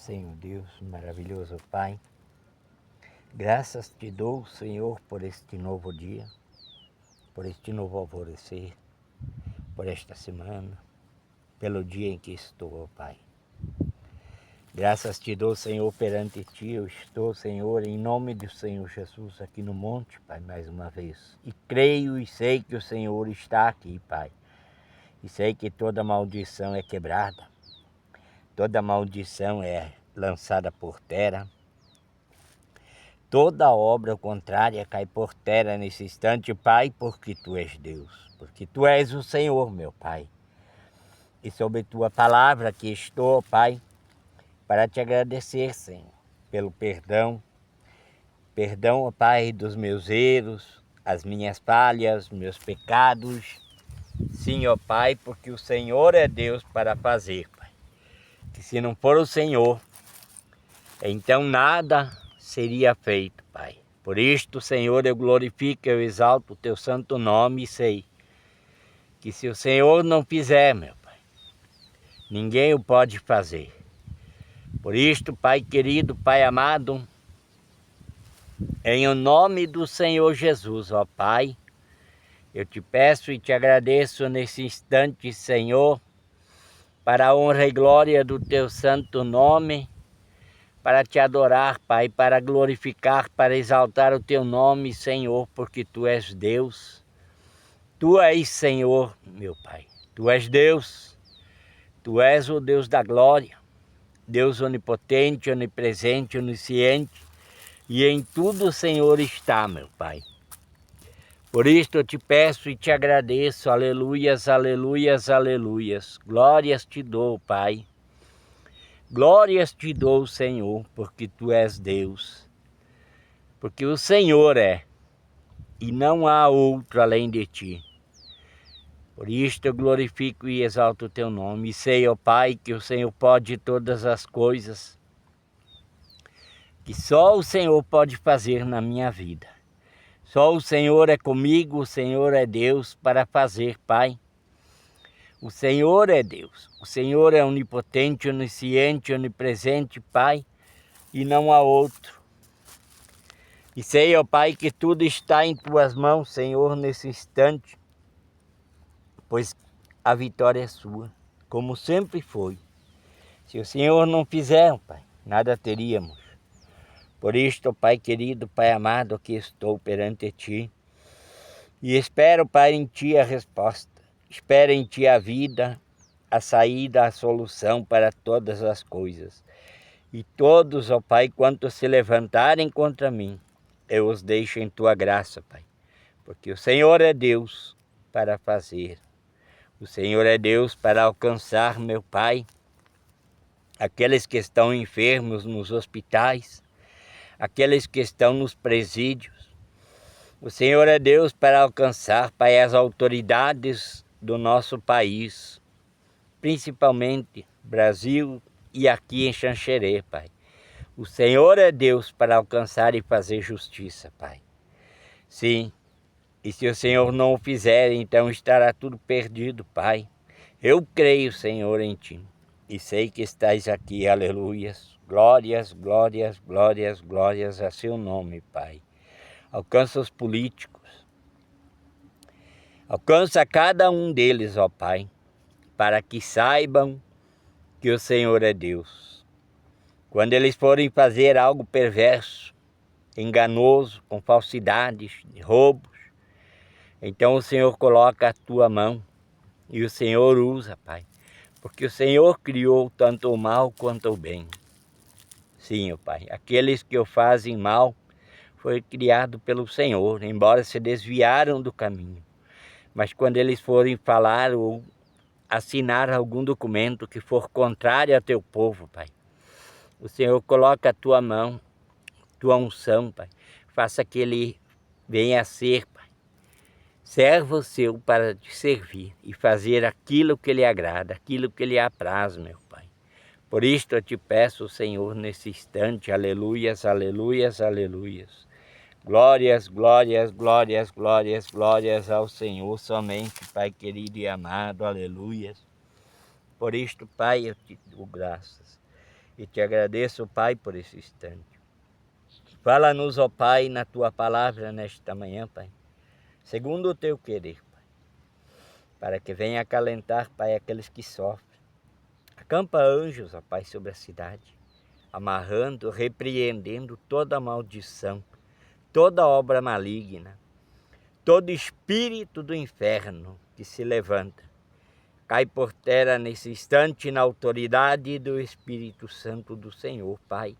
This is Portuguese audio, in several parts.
Senhor Deus, maravilhoso Pai. Graças te dou, Senhor, por este novo dia, por este novo alvorecer, por esta semana, pelo dia em que estou, ó Pai. Graças te dou, Senhor, perante ti. Eu estou, Senhor, em nome do Senhor Jesus, aqui no monte, Pai, mais uma vez. E creio e sei que o Senhor está aqui, Pai. E sei que toda maldição é quebrada. Toda maldição é lançada por terra. Toda obra contrária cai por terra nesse instante, Pai, porque Tu és Deus. Porque Tu és o Senhor, meu Pai. E sobre Tua palavra que estou, Pai, para Te agradecer, Senhor, pelo perdão. Perdão, ó Pai, dos meus erros, as minhas falhas, meus pecados. Sim, ó Pai, porque o Senhor é Deus para fazer, Pai. Que se não for o Senhor, então nada seria feito, Pai. Por isto, Senhor, eu glorifico, eu exalto o Teu santo nome e sei que se o Senhor não fizer, meu Pai, ninguém o pode fazer. Por isto, Pai querido, Pai amado, em o nome do Senhor Jesus, ó Pai, eu te peço e te agradeço nesse instante, Senhor, para a honra e glória do Teu santo nome, para te adorar, Pai, para glorificar, para exaltar o Teu nome, Senhor, porque Tu és Deus. Tu és Senhor, meu Pai. Tu és Deus. Tu és o Deus da glória. Deus onipotente, onipresente, onisciente. E em tudo o Senhor está, meu Pai. Por isto eu te peço e te agradeço. Aleluias, aleluias, aleluias. Glórias te dou, Pai. Glórias te dou, Senhor, porque Tu és Deus. Porque o Senhor é, e não há outro além de Ti. Por isto eu glorifico e exalto o Teu nome. E sei, ó Pai, que o Senhor pode todas as coisas, que só o Senhor pode fazer na minha vida. Só o Senhor é comigo, o Senhor é Deus para fazer, Pai. O Senhor é Deus. O Senhor é onipotente, onisciente, onipresente, Pai, e não há outro. E sei, ó Pai, que tudo está em Tuas mãos, Senhor, nesse instante, pois a vitória é Sua, como sempre foi. Se o Senhor não fizer, Pai, nada teríamos. Por isto, Pai querido, Pai amado, aqui estou perante Ti. E espero, Pai, em Ti a resposta. Espero em Ti a vida, a saída, a solução para todas as coisas. E todos, ó Pai, quantos se levantarem contra mim, eu os deixo em Tua graça, Pai. Porque o Senhor é Deus para fazer. O Senhor é Deus para alcançar, meu Pai, aqueles que estão enfermos nos hospitais, aqueles que estão nos presídios. O Senhor é Deus para alcançar, Pai, as autoridades do nosso país, principalmente Brasil e aqui em Xanxerê, Pai. O Senhor é Deus para alcançar e fazer justiça, Pai. Sim, e se o Senhor não o fizer, então estará tudo perdido, Pai. Eu creio, Senhor, em Ti, e sei que estás aqui, aleluias. Glórias, glórias, glórias, glórias a Seu nome, Pai. Alcança os políticos, alcança cada um deles, ó Pai, para que saibam que o Senhor é Deus. Quando eles forem fazer algo perverso, enganoso, com falsidades, roubos, então o Senhor coloca a Tua mão e o Senhor usa, Pai, porque o Senhor criou tanto o mal quanto o bem. Sim, ó Pai, aqueles que o fazem mal foi criado pelo Senhor, embora se desviaram do caminho. Mas quando eles forem falar ou assinar algum documento que for contrário a Teu povo, Pai, o Senhor coloca a Tua mão, Tua unção, Pai. Faça que ele venha a ser, Pai, servo Seu para Te servir e fazer aquilo que lhe agrada, aquilo que lhe apraz, meu Pai. Por isto eu Te peço, Senhor, nesse instante, aleluias, aleluias, aleluias. Glórias, glórias, glórias, glórias, glórias ao Senhor somente, Pai querido e amado, aleluias. Por isto, Pai, eu Te dou graças. E te agradeço, Pai, por esse instante. Fala-nos, ó Pai, na tua palavra nesta manhã, Pai, segundo o teu querer, Pai, para que venha acalentar, Pai, aqueles que sofrem. Acampa anjos, ó Pai, sobre a cidade, amarrando, repreendendo toda maldição, toda obra maligna, todo espírito do inferno que se levanta. Cai por terra nesse instante na autoridade do Espírito Santo do Senhor, Pai,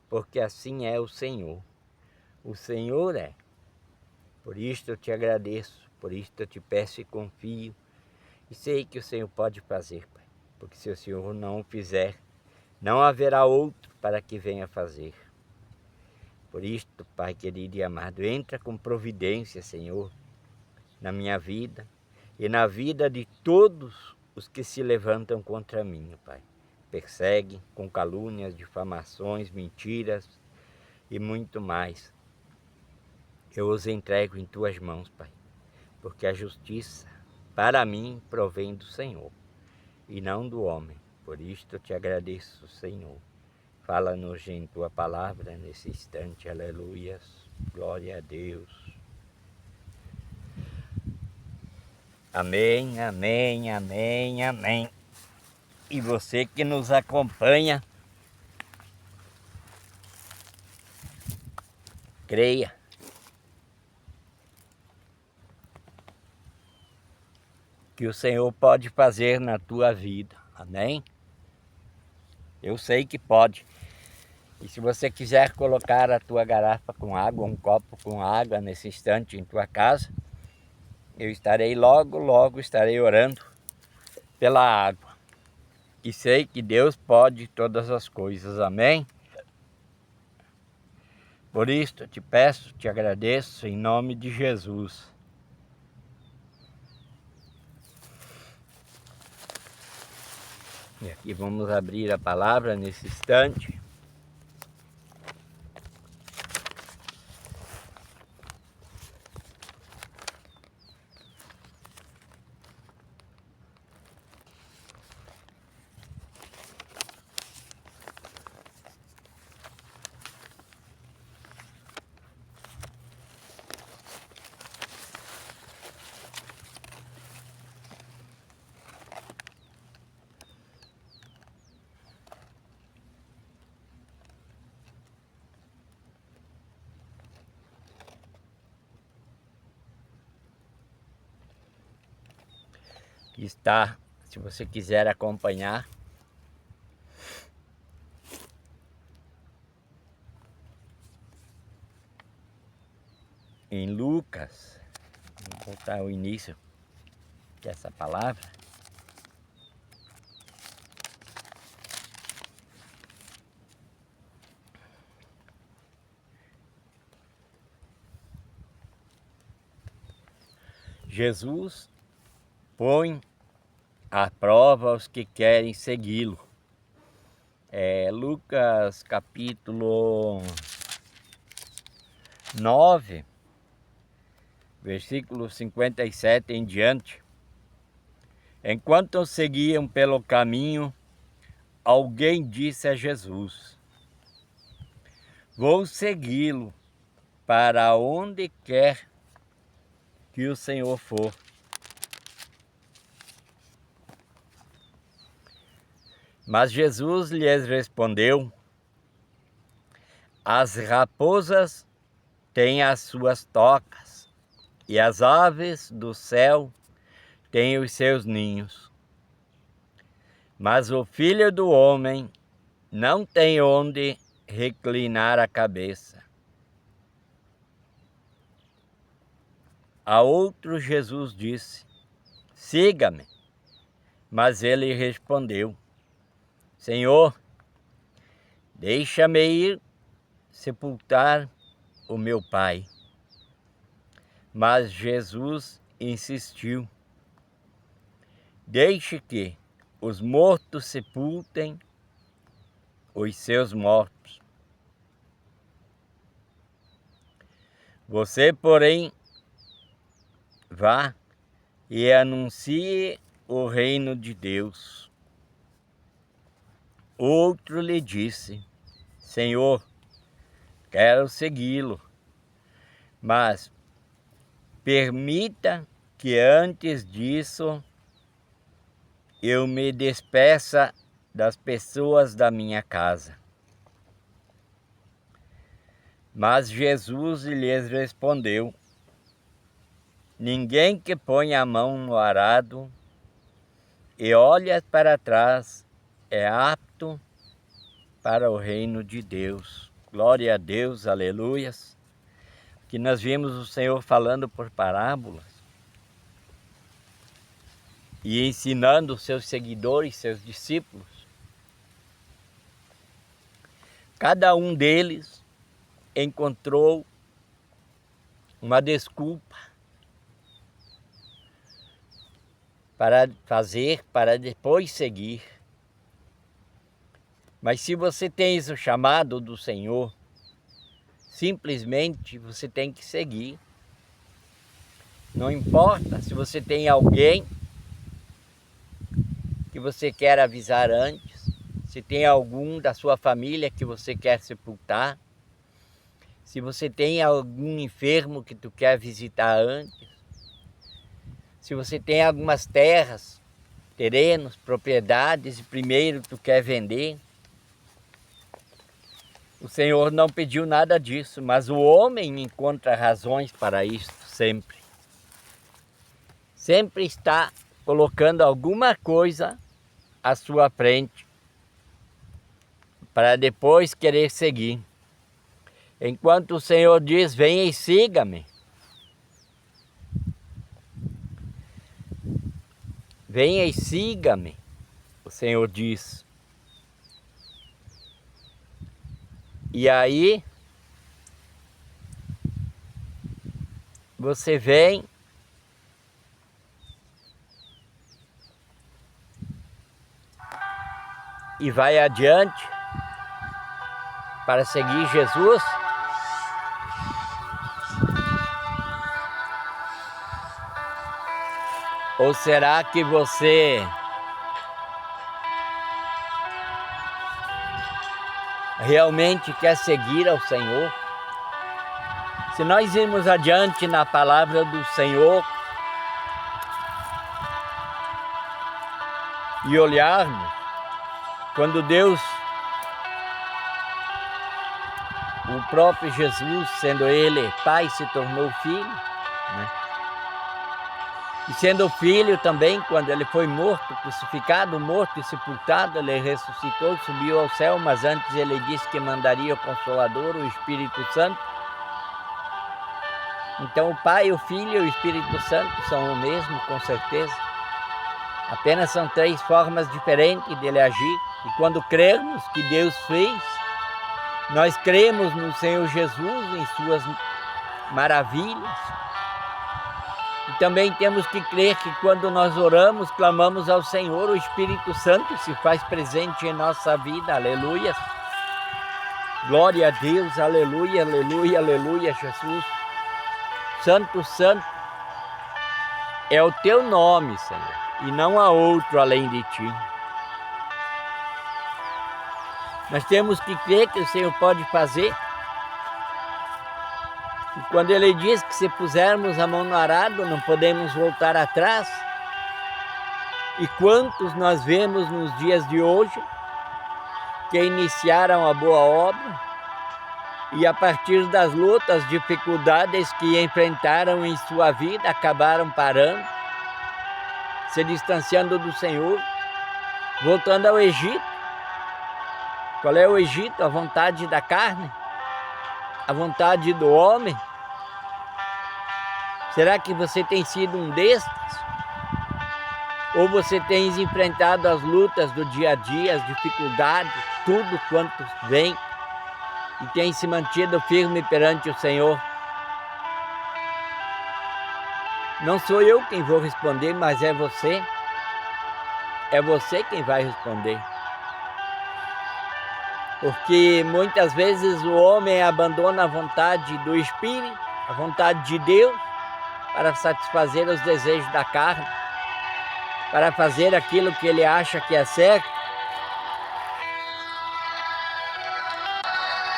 porque assim é o Senhor. O Senhor é. Por isto eu te agradeço, por isto eu te peço e confio. E sei que o Senhor pode fazer, Pai, porque se o Senhor não o fizer, não haverá outro para que venha fazer. Por isto, Pai querido e amado, entra com providência, Senhor, na minha vida e na vida de todos os que se levantam contra mim, Pai. Perseguem com calúnias, difamações, mentiras e muito mais. Eu os entrego em tuas mãos, Pai, porque a justiça para mim provém do Senhor e não do homem. Por isto eu te agradeço, Senhor. Fala-nos em tua palavra nesse instante, aleluias, glória a Deus. Amém, amém, amém, amém. E você que nos acompanha, creia. Que o Senhor pode fazer na tua vida, amém? Eu sei que pode. E se você quiser colocar a tua garrafa com água, um copo com água nesse instante em tua casa, eu estarei logo estarei orando pela água. E sei que Deus pode todas as coisas, amém? Por isto eu te peço, te agradeço em nome de Jesus. E aqui vamos abrir a palavra nesse instante. Está, se você quiser acompanhar, em Lucas, vou voltar ao início dessa palavra. Jesus põe à prova os que querem segui-lo. Lucas capítulo 9, versículo 57 em diante. Enquanto seguiam pelo caminho, alguém disse a Jesus: vou segui-lo para onde quer que o Senhor for. Mas Jesus lhes respondeu: as raposas têm as suas tocas, e as aves do céu têm os seus ninhos. Mas o Filho do Homem não tem onde reclinar a cabeça. A outro Jesus disse: siga-me. Mas ele respondeu: Senhor, deixa-me ir sepultar o meu pai. Mas Jesus insistiu: deixe que os mortos sepultem os seus mortos. Você, porém, vá e anuncie o reino de Deus. Outro lhe disse: Senhor, quero segui-lo, mas permita que antes disso eu me despeça das pessoas da minha casa. Mas Jesus lhes respondeu: ninguém que põe a mão no arado e olha para trás é apto para o reino de Deus. Glória a Deus, aleluias. Que nós vimos o Senhor falando por parábolas e ensinando os seus seguidores, seus discípulos. Cada um deles encontrou uma desculpa para fazer, para depois seguir. Mas se você tem o chamado do Senhor, simplesmente você tem que seguir. Não importa se você tem alguém que você quer avisar antes, se tem algum da sua família que você quer sepultar, se você tem algum enfermo que tu quer visitar antes, se você tem algumas terras, terrenos, propriedades e primeiro tu quer vender. O Senhor não pediu nada disso, mas o homem encontra razões para isso sempre. Sempre está colocando alguma coisa à sua frente para depois querer seguir. Enquanto o Senhor diz: venha e siga-me. Venha e siga-me, o Senhor diz. E aí, você vem e vai adiante para seguir Jesus. Ou será que você realmente quer seguir ao Senhor? Se nós irmos adiante na palavra do Senhor e olharmos, quando Deus, o próprio Jesus, sendo Ele Pai, se tornou Filho, né? E sendo Filho também, quando Ele foi morto, crucificado, morto e sepultado, Ele ressuscitou, subiu ao céu, mas antes Ele disse que mandaria o Consolador, o Espírito Santo. Então o Pai, o Filho e o Espírito Santo são o mesmo, com certeza. Apenas são três formas diferentes dele agir. E quando crermos que Deus fez, nós cremos no Senhor Jesus, em suas maravilhas. E também temos que crer que quando nós oramos, clamamos ao Senhor, o Espírito Santo se faz presente em nossa vida. Aleluia. Glória a Deus, aleluia, aleluia, aleluia, Jesus. Santo, santo é o teu nome, Senhor, e não há outro além de ti. Nós temos que crer que o Senhor pode fazer. E quando Ele diz que se pusermos a mão no arado, não podemos voltar atrás. E quantos nós vemos nos dias de hoje que iniciaram a boa obra e a partir das lutas, dificuldades que enfrentaram em sua vida, acabaram parando, se distanciando do Senhor, voltando ao Egito. Qual é o Egito? A vontade da carne? A vontade do homem? Será que você tem sido um destes? Ou você tem enfrentado as lutas do dia a dia, as dificuldades, tudo quanto vem, e tem se mantido firme perante o Senhor? Não sou eu quem vou responder, mas é você. É você quem vai responder. Porque muitas vezes o homem abandona a vontade do Espírito, a vontade de Deus, para satisfazer os desejos da carne, para fazer aquilo que ele acha que é certo.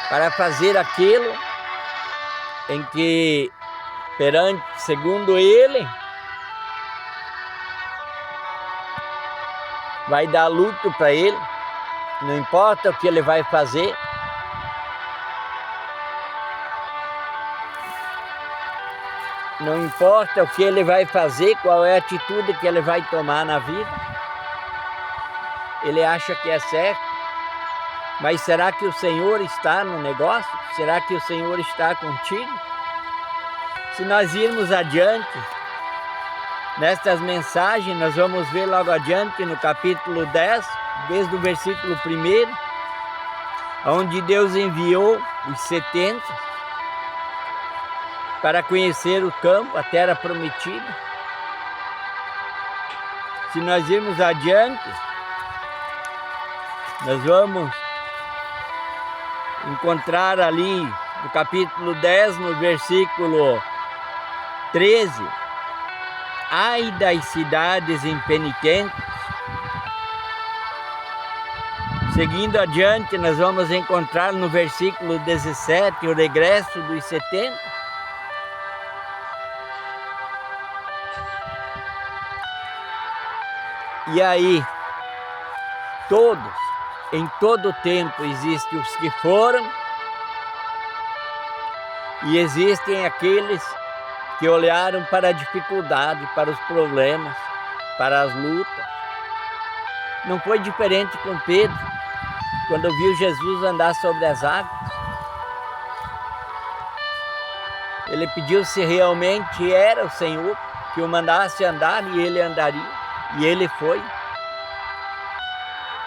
para fazer aquilo em que, segundo ele, vai dar luto para ele, não importa o que ele vai fazer. Não importa o que ele vai fazer, qual é a atitude que ele vai tomar na vida. Ele acha que é certo, mas será que o Senhor está no negócio? Será que o Senhor está contigo? Se nós irmos adiante, nestas mensagens, nós vamos ver logo adiante no capítulo 10, desde o versículo 1, onde Deus enviou os 70 para conhecer o campo, a terra prometida. Se nós irmos adiante, nós vamos encontrar ali no capítulo 10, no versículo 13, ai das cidades impenitentes. Seguindo adiante, nós vamos encontrar no versículo 17 o regresso dos 70. E aí, em todo tempo, existem os que foram e existem aqueles que olharam para a dificuldade, para os problemas, para as lutas. Não foi diferente com Pedro, quando viu Jesus andar sobre as águas. Ele pediu se realmente era o Senhor que o mandasse andar e ele andaria. E ele foi.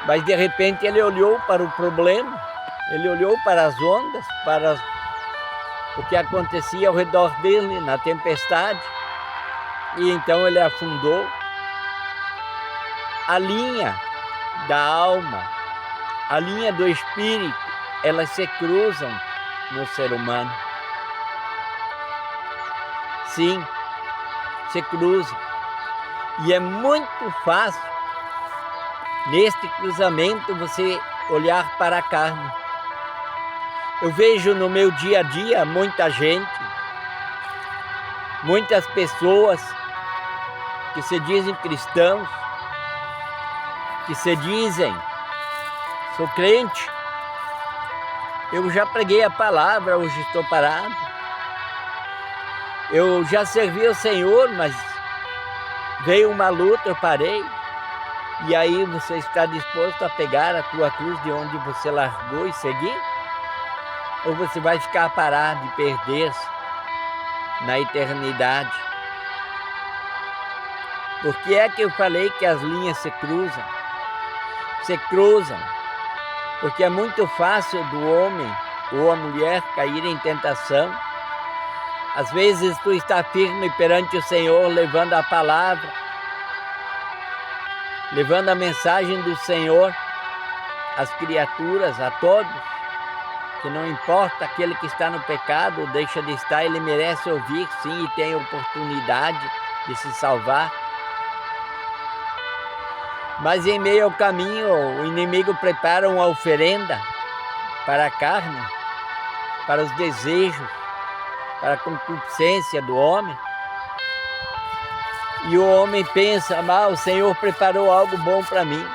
Mas de repente ele olhou para o problema, ele olhou para as ondas, para o que acontecia ao redor dele na tempestade. E então ele afundou. A linha da alma, a linha do espírito, elas se cruzam no ser humano. Sim, se cruzam. E é muito fácil, neste cruzamento, você olhar para a carne. Eu vejo no meu dia a dia muita gente, muitas pessoas que se dizem cristãos, que se dizem, sou crente, eu já preguei a palavra, hoje estou parado. Eu já servi ao Senhor, mas veio uma luta, eu parei. E aí você está disposto a pegar a tua cruz de onde você largou e seguir? Ou você vai ficar parado e perder-se na eternidade? Por que é que eu falei que as linhas se cruzam? Se cruzam porque é muito fácil do homem ou a mulher cair em tentação. Às vezes tu está firme perante o Senhor, levando a palavra, levando a mensagem do Senhor às criaturas, a todos, que não importa aquele que está no pecado, deixa de estar, ele merece ouvir, sim, e tem oportunidade de se salvar. Mas em meio ao caminho, o inimigo prepara uma oferenda para a carne, para os desejos, para a concupiscência do homem. E o homem pensa, o Senhor preparou algo bom para mim.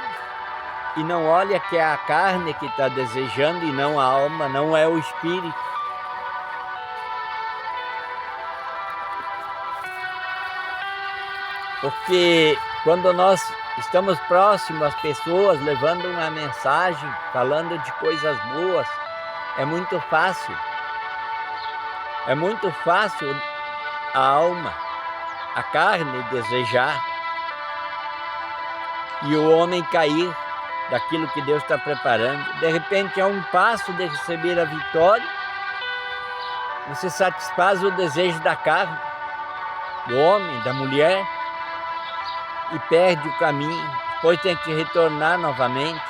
E não olha que é a carne que está desejando e não a alma, não é o espírito. Porque quando nós estamos próximos às pessoas, levando uma mensagem, falando de coisas boas, é muito fácil. É muito fácil a alma, a carne desejar e o homem cair daquilo que Deus está preparando. De repente, a um passo de receber a vitória, você satisfaz o desejo da carne, do homem, da mulher, e perde o caminho. Depois tem que retornar novamente,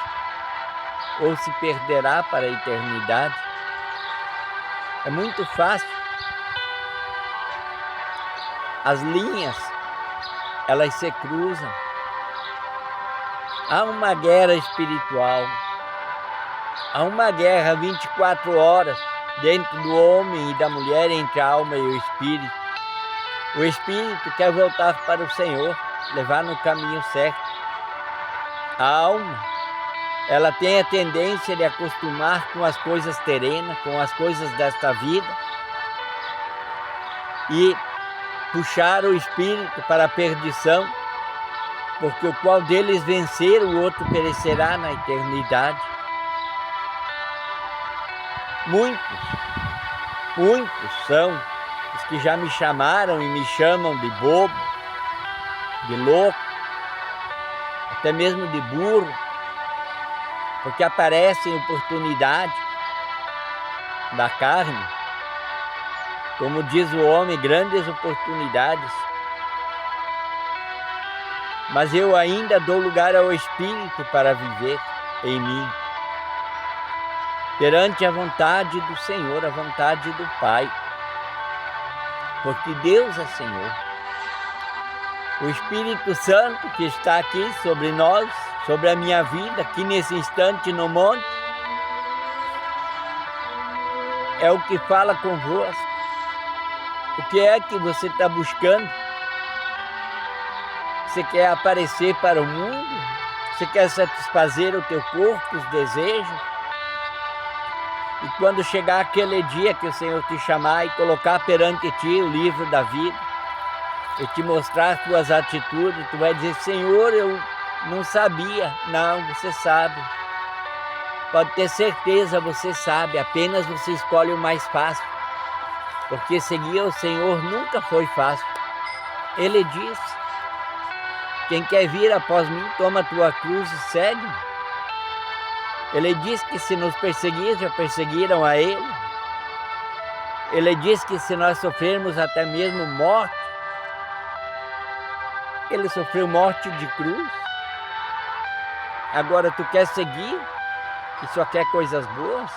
ou se perderá para a eternidade. É muito fácil. As linhas, elas se cruzam. Há uma guerra espiritual. Há uma guerra 24 horas dentro do homem e da mulher, entre a alma e o espírito. O espírito quer voltar para o Senhor, levar no caminho certo. A alma, ela tem a tendência de acostumar com as coisas terrenas, com as coisas desta vida, e puxar o espírito para a perdição, porque o qual deles vencer, o outro perecerá na eternidade. Muitos são os que já me chamaram e me chamam de bobo, de louco, até mesmo de burro, porque aparecem oportunidade da carne, como diz o homem, grandes oportunidades. Mas eu ainda dou lugar ao Espírito para viver em mim, perante a vontade do Senhor, a vontade do Pai, porque Deus é Senhor. O Espírito Santo que está aqui sobre nós, sobre a minha vida, aqui nesse instante no monte, é o que fala convosco. O que é que você está buscando? Você quer aparecer para o mundo? Você quer satisfazer o teu corpo, os desejos? E quando chegar aquele dia que o Senhor te chamar e colocar perante ti o livro da vida, e te mostrar as tuas atitudes, tu vai dizer: Senhor, eu não sabia. Não, você sabe. Pode ter certeza, você sabe. Apenas você escolhe o mais fácil. Porque seguir o Senhor nunca foi fácil. Ele disse: quem quer vir após mim, toma a tua cruz e segue-me. Ele disse que se nos perseguir, já perseguiram a Ele. Ele disse que se nós sofrermos até mesmo morte, Ele sofreu morte de cruz. Agora tu quer seguir e só quer coisas boas?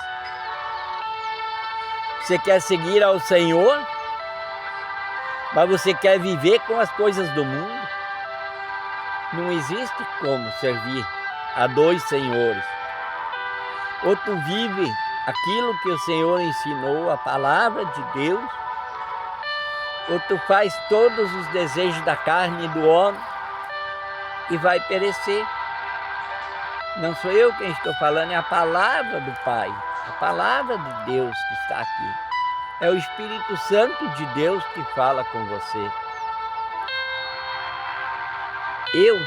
Você quer seguir ao Senhor, mas você quer viver com as coisas do mundo? Não existe como servir a dois senhores. Ou tu vive aquilo que o Senhor ensinou, a palavra de Deus, ou tu faz todos os desejos da carne e do homem e vai perecer. Não sou eu quem estou falando, é a palavra do Pai, a palavra de Deus que está aqui. É o Espírito Santo de Deus que fala com você. Eu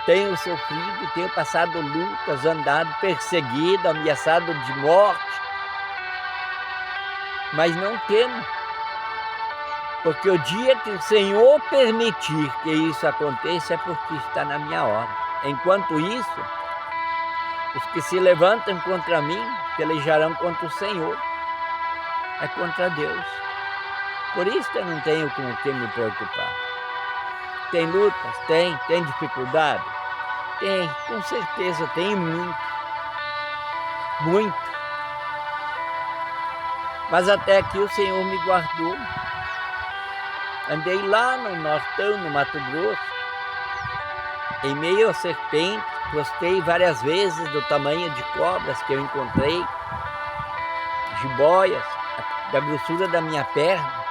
tenho sofrido, tenho passado lutas, andado perseguido, ameaçado de morte, mas não temo, porque o dia que o Senhor permitir que isso aconteça é porque está na minha hora. Enquanto isso, os que se levantam contra mim pelejarão contra o Senhor, é contra Deus. Por isso que eu não tenho com o que me preocupar. Tem lutas? Tem dificuldade? Tem, com certeza tem muito. Muito. Mas até aqui o Senhor me guardou. Andei lá no Nortão, no Mato Grosso, em meio a serpentes, gostei várias vezes do tamanho de cobras que eu encontrei, jiboias, da grossura da minha perna.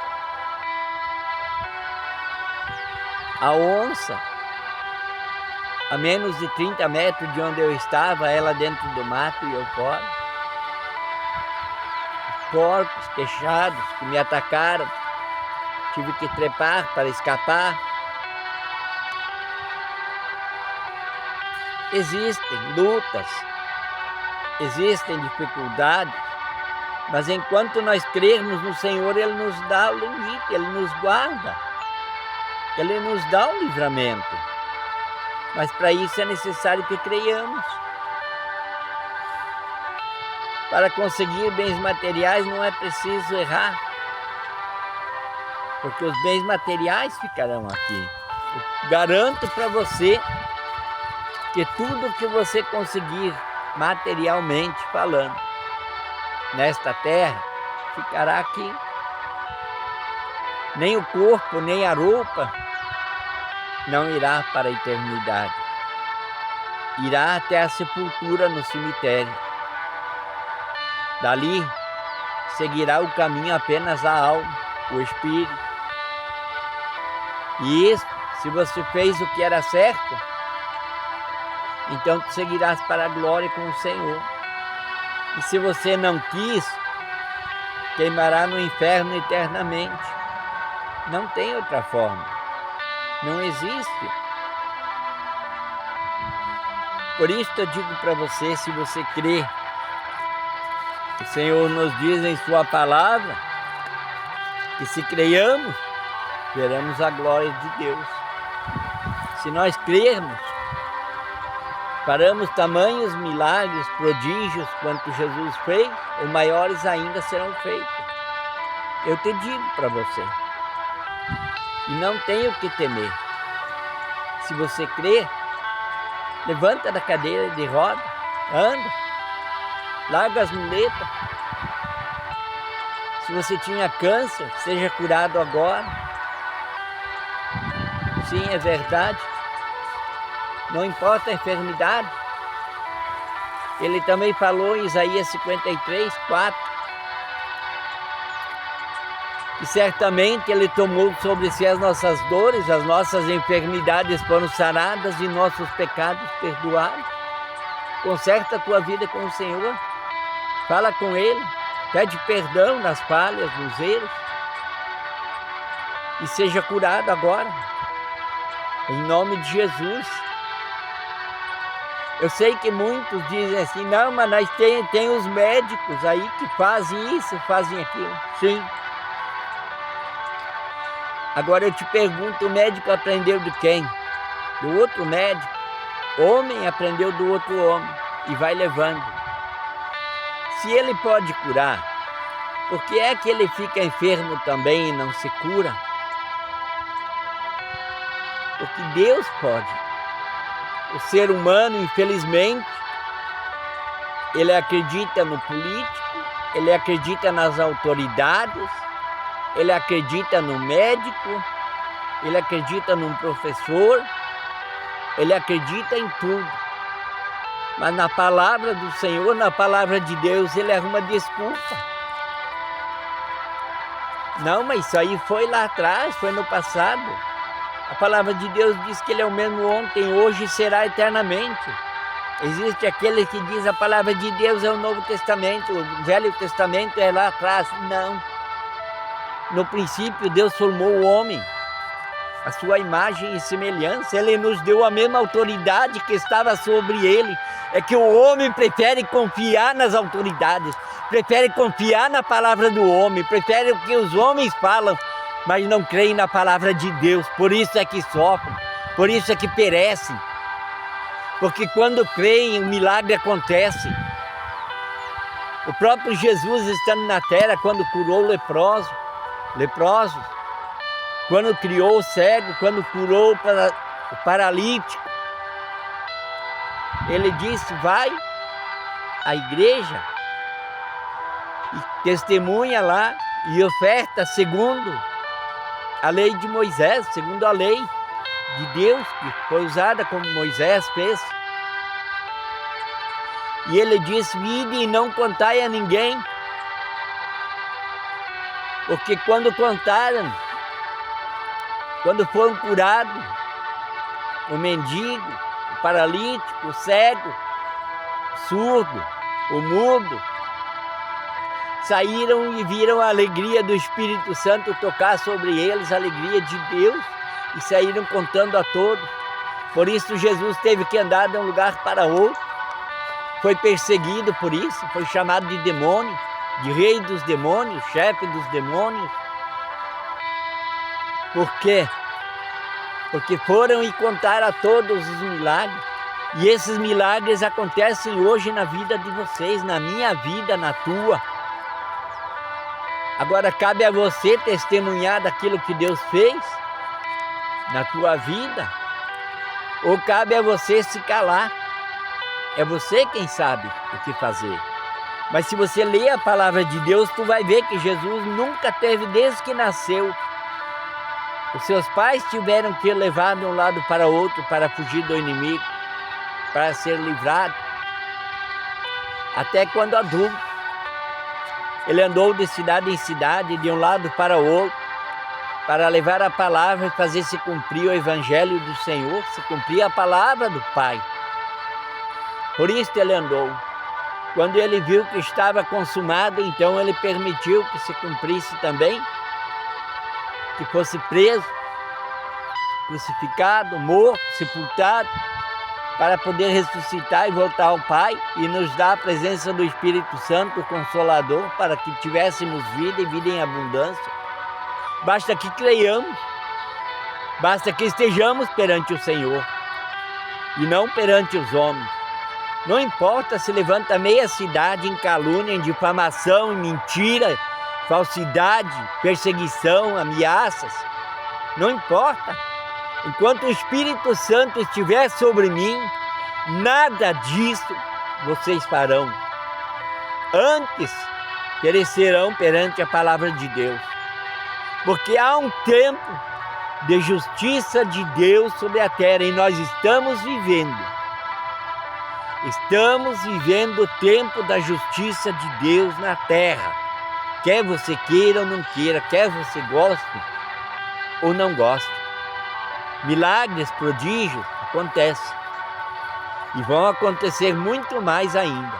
A onça, a menos de 30 metros de onde eu estava, ela dentro do mato e eu fora. Porcos queixados que me atacaram, tive que trepar para escapar. Existem lutas, existem dificuldades, mas enquanto nós crermos no Senhor, Ele nos dá o limite, Ele nos guarda, Ele nos dá o livramento. Mas para isso é necessário que creiamos. Para conseguir bens materiais não é preciso errar, porque os bens materiais ficarão aqui. Eu garanto para você que tudo que você conseguir materialmente falando nesta terra ficará aqui. Nem o corpo, nem a roupa não irá para a eternidade. irá até a sepultura no cemitério. Dali seguirá o caminho apenas a alma, o espírito. E isso, se você fez o que era certo, então tu seguirás para a glória com o Senhor. E se você não quis, queimará no inferno eternamente. Não tem outra forma. Não existe. Por isso eu digo para você, se você crê, o Senhor nos diz em sua palavra, que se creiamos, veremos a glória de Deus. Se nós crermos, faremos tamanhos milagres, prodígios, quanto Jesus fez, ou maiores ainda serão feitos. Eu te digo para você. E não tenho o que temer. Se você crer, levanta da cadeira de roda, anda, larga as muletas. Se você tinha câncer, seja curado agora. Sim, é verdade. Não importa a enfermidade. Ele também falou em Isaías 53, 4. E certamente Ele tomou sobre si as nossas dores, as nossas enfermidades foram saradas e nossos pecados perdoados. Conserta a tua vida com o Senhor. Fala com Ele. Pede perdão nas falhas, nos erros. E seja curado agora. Em nome de Jesus. Eu sei que muitos dizem assim, não, mas nós tem os médicos aí que fazem isso, fazem aquilo. Sim. Agora eu te pergunto, o médico aprendeu de quem? Do outro médico. Homem aprendeu do outro homem e vai levando. Se ele pode curar, por que é que ele fica enfermo também e não se cura? Porque Deus pode. O ser humano, infelizmente, ele acredita no político, ele acredita nas autoridades, ele acredita no médico, ele acredita num professor, ele acredita em tudo. Mas na palavra do Senhor, na palavra de Deus, ele arruma desculpa. Não, mas isso aí foi lá atrás, foi no passado. A palavra de Deus diz que Ele é o mesmo ontem, hoje e será eternamente. Existe aquele que diz a palavra de Deus é o Novo Testamento, o Velho Testamento é lá atrás. Não. No princípio, Deus formou o homem, a sua imagem e semelhança. Ele nos deu a mesma autoridade que estava sobre ele. É que o homem prefere confiar nas autoridades, prefere confiar na palavra do homem, prefere o que os homens falam, mas não creem na palavra de Deus. Por isso é que sofrem, por isso é que perecem. Porque quando creem, o milagre acontece. O próprio Jesus, estando na terra, quando curou leprosos, quando criou o cego, quando curou o paralítico, ele disse, vai à igreja e testemunha lá e oferta segundo a lei de Moisés, segundo a lei de Deus, que foi usada como Moisés fez. E ele disse, ide e não contai a ninguém, porque quando contaram, quando foram curados, o mendigo, o paralítico, o cego, o surdo, o mudo, saíram e viram a alegria do Espírito Santo tocar sobre eles, a alegria de Deus, e saíram contando a todos. Por isso Jesus teve que andar de um lugar para outro, foi perseguido por isso, foi chamado de demônio, de rei dos demônios, chefe dos demônios. Por quê? Porque foram e contaram a todos os milagres. E esses milagres acontecem hoje na vida de vocês, na minha vida, na tua. Agora cabe a você testemunhar daquilo que Deus fez na tua vida, ou cabe a você se calar. É você quem sabe o que fazer. Mas se você ler a palavra de Deus, tu vai ver que Jesus nunca teve, desde que nasceu. Os seus pais tiveram que levar de um lado para outro para fugir do inimigo. para ser livrado. Até quando adulto, ele andou de cidade em cidade, de um lado para o outro, para levar a palavra e fazer se cumprir o evangelho do Senhor, se cumprir a palavra do Pai. Por isso ele andou. Quando ele viu que estava consumado, então ele permitiu que se cumprisse também, que fosse preso, crucificado, morto, sepultado, para poder ressuscitar e voltar ao Pai e nos dar a presença do Espírito Santo, o Consolador, para que tivéssemos vida e vida em abundância. Basta que creiamos, basta que estejamos perante o Senhor e não perante os homens. Não importa se levanta meia cidade em calúnia, em difamação, em mentira, falsidade, perseguição, ameaças. Não importa. Enquanto o Espírito Santo estiver sobre mim, nada disso vocês farão. Antes perecerão perante a palavra de Deus. Porque há um tempo de justiça de Deus sobre a terra e nós estamos vivendo. Estamos vivendo o tempo da justiça de Deus na terra. Quer você queira ou não queira, quer você goste ou não goste. Milagres, prodígios acontecem. E vão acontecer muito mais ainda.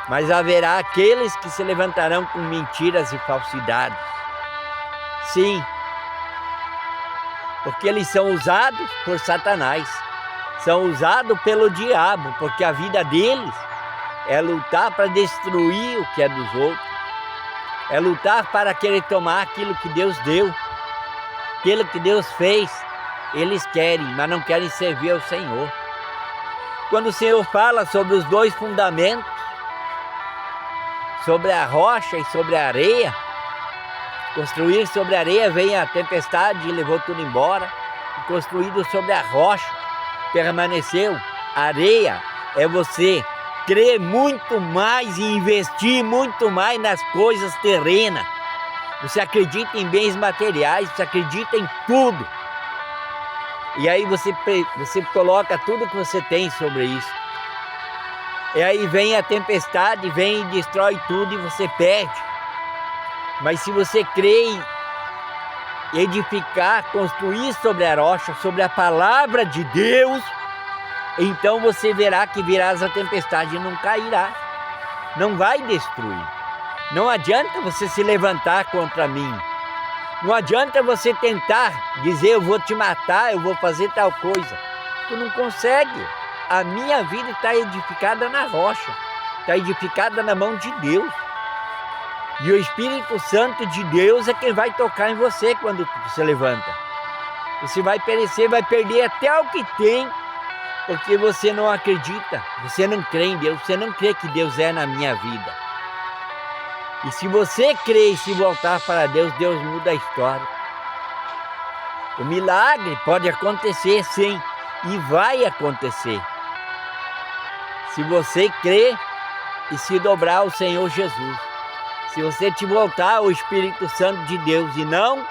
Mas haverá aqueles que se levantarão com mentiras e falsidades. Sim. Porque eles são usados por Satanás. São usados pelo diabo, porque a vida deles é lutar para destruir o que é dos outros. É lutar para querer tomar aquilo que Deus deu, aquilo que Deus fez. Eles querem, mas não querem servir ao Senhor. Quando o Senhor fala sobre os dois fundamentos, sobre a rocha e sobre a areia, construir sobre a areia, veio a tempestade e levou tudo embora. E construído sobre a rocha, permaneceu. A areia é você crer muito mais e investir muito mais nas coisas terrenas. Você acredita em bens materiais, você acredita em tudo. E aí você coloca tudo que você tem sobre isso. E aí vem a tempestade, vem e destrói tudo e você perde. Mas se você crê em edificar, construir sobre a rocha, sobre a palavra de Deus, então você verá que virás a tempestade e não cairá, não vai destruir. Não adianta você se levantar contra mim, não adianta você tentar dizer eu vou te matar, eu vou fazer tal coisa, tu não consegue. A minha vida está edificada na rocha, está edificada na mão de Deus. E o Espírito Santo de Deus é quem vai tocar em você quando você levanta. Você vai perecer, vai perder até o que tem, porque você não acredita, você não crê em Deus, você não crê que Deus é na minha vida. E se você crê e se voltar para Deus, Deus muda a história. O milagre pode acontecer sim, e vai acontecer. Se você crê e se dobrar ao Senhor Jesus. Se você te voltar ao Espírito Santo de Deus e não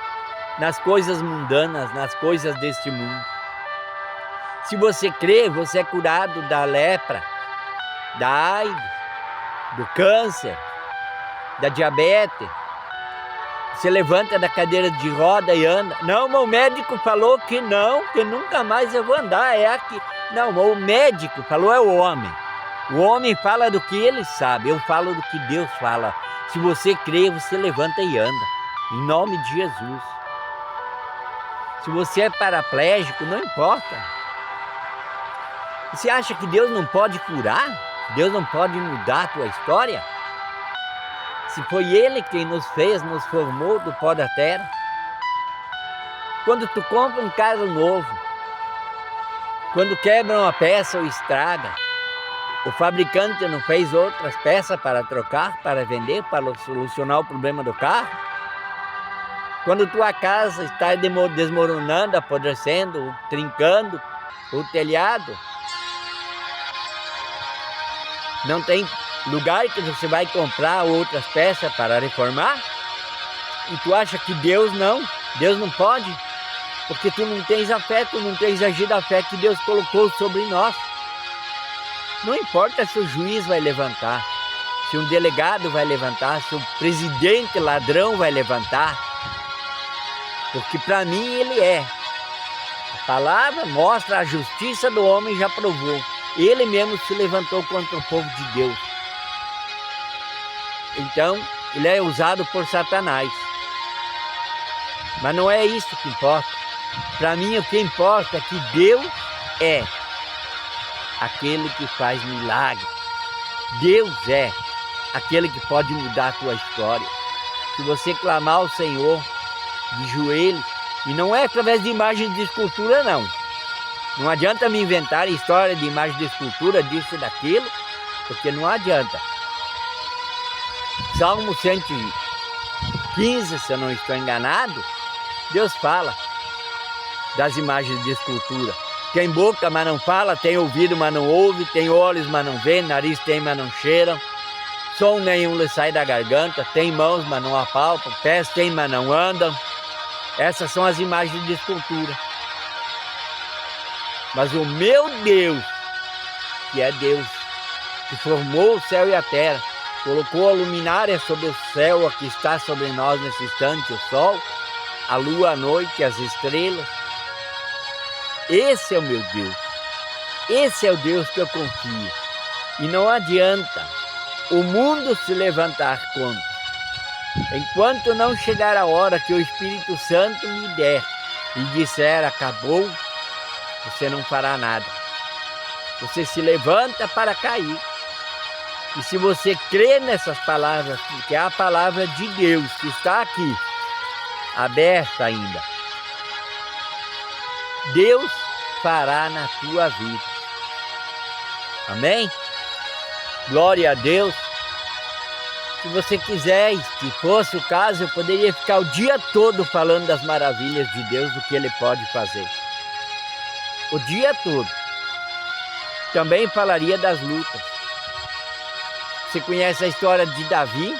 nas coisas mundanas, nas coisas deste mundo. Se você crê, você é curado da lepra, da AIDS, do câncer, da diabetes. Você levanta da cadeira de roda e anda. Não, o médico falou que não, que nunca mais eu vou andar, é aqui. Não, o médico falou é o homem. O homem fala do que ele sabe, eu falo do que Deus fala. Se você crê, você levanta e anda, em nome de Jesus. Se você é paraplégico, não importa. Você acha que Deus não pode curar? Deus não pode mudar a tua história? Se foi Ele quem nos fez, nos formou do pó da terra. Quando tu compra um carro novo, quando quebra uma peça ou estraga, o fabricante não fez outras peças para trocar, para vender, para solucionar o problema do carro? Quando tua casa está desmoronando, apodrecendo, trincando o telhado, não tem lugar que você vai comprar outras peças para reformar? E tu acha que Deus não pode? Porque tu não tens a fé, tu não tens agido a fé que Deus colocou sobre nós. Não importa se o juiz vai levantar, se um delegado vai levantar, se um presidente ladrão vai levantar, porque para mim ele é. A palavra mostra a justiça do homem, já provou. Ele mesmo se levantou contra o povo de Deus. Então, ele é usado por Satanás. Mas não é isso que importa. Para mim, o que importa é que Deus é aquele que faz milagre. Deus é aquele que pode mudar a tua história. Se você clamar ao Senhor de joelho, e não é através de imagens de escultura, não. Não adianta me inventar história de imagem de escultura, disso e daquilo, porque não adianta. Salmo 115, se eu não estou enganado, Deus fala das imagens de escultura. Tem boca, mas não fala, tem ouvido, mas não ouve, tem olhos, mas não vê, nariz tem, mas não cheiram, som nenhum lhe sai da garganta, tem mãos, mas não apalpam, pés tem, mas não andam. Essas são as imagens de escultura. Mas o meu Deus, que é Deus, que formou o céu e a terra, colocou a luminária sobre o céu, que está sobre nós nesse instante, o sol, a lua, a noite, as estrelas. Esse é o meu Deus. Esse é o Deus que eu confio. E não adianta o mundo se levantar contra. Enquanto não chegar a hora que o Espírito Santo me der e disser acabou, você não fará nada. Você se levanta para cair. E se você crê nessas palavras, que é a palavra de Deus que está aqui, aberta ainda, Deus fará na tua vida. Amém? Glória a Deus. Se você quiser, se fosse o caso, eu poderia ficar o dia todo falando das maravilhas de Deus, do que Ele pode fazer. O dia todo. Também falaria das lutas. Você conhece a história de Davi?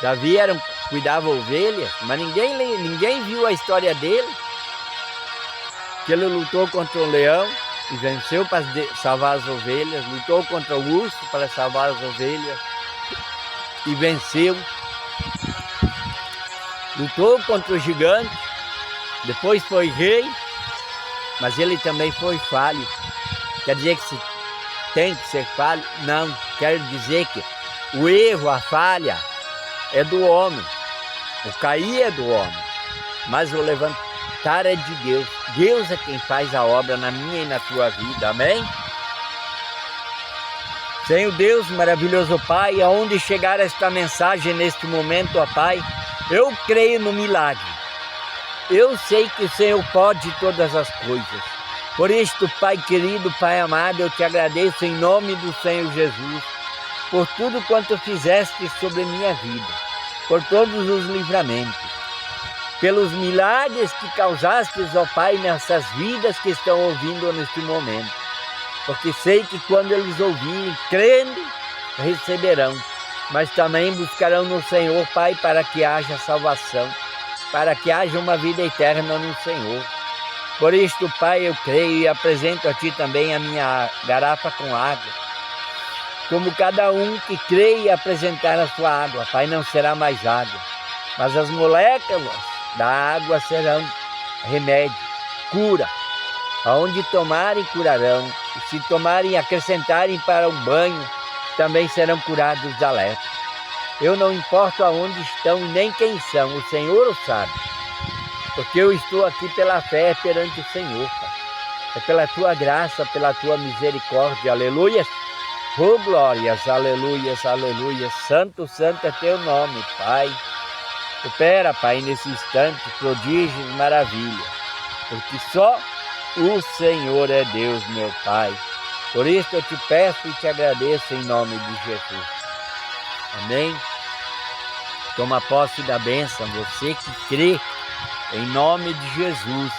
Davi cuidava ovelhas, mas ninguém viu a história dele. Que ele lutou contra o leão e venceu para salvar as ovelhas. Lutou contra o urso para salvar as ovelhas e venceu. Lutou contra o gigante, depois foi rei, mas ele também foi falho. Quer dizer que tem que ser falho? Não, quer dizer que o erro, a falha é do homem, o cair é do homem, mas o levantar é de Deus. Deus é quem faz a obra na minha e na tua vida, amém? Senhor Deus, maravilhoso Pai, aonde chegar esta mensagem neste momento, ó Pai, eu creio no milagre. Eu sei que o Senhor pode todas as coisas. Por isto, Pai querido, Pai amado, eu te agradeço em nome do Senhor Jesus, por tudo quanto fizeste sobre minha vida, por todos os livramentos, pelos milagres que causaste, ó Pai, nessas vidas que estão ouvindo neste momento. Porque sei que quando eles ouvirem, crendo, receberão, mas também buscarão no Senhor, Pai, para que haja salvação, para que haja uma vida eterna no Senhor. Por isto, Pai, eu creio e apresento a Ti também a minha garrafa com água. Como cada um que crê e apresentar a sua água, Pai, não será mais água, mas as moléculas da água serão remédio, cura. Aonde tomarem, curarão. E se tomarem e acrescentarem para o banho, também serão curados da lepra. Eu não importo aonde estão e nem quem são, o Senhor o sabe. Porque eu estou aqui pela fé perante o Senhor, Pai. É pela Tua graça, pela Tua misericórdia, aleluia. Oh, glórias, aleluias, aleluia. Santo, santo é Teu nome, Pai. Opera, Pai, nesse instante, prodígios, maravilhas. Porque só o Senhor é Deus, meu Pai. Por isso eu te peço e te agradeço em nome de Jesus. Amém? Toma posse da bênção, você que crê, em nome de Jesus.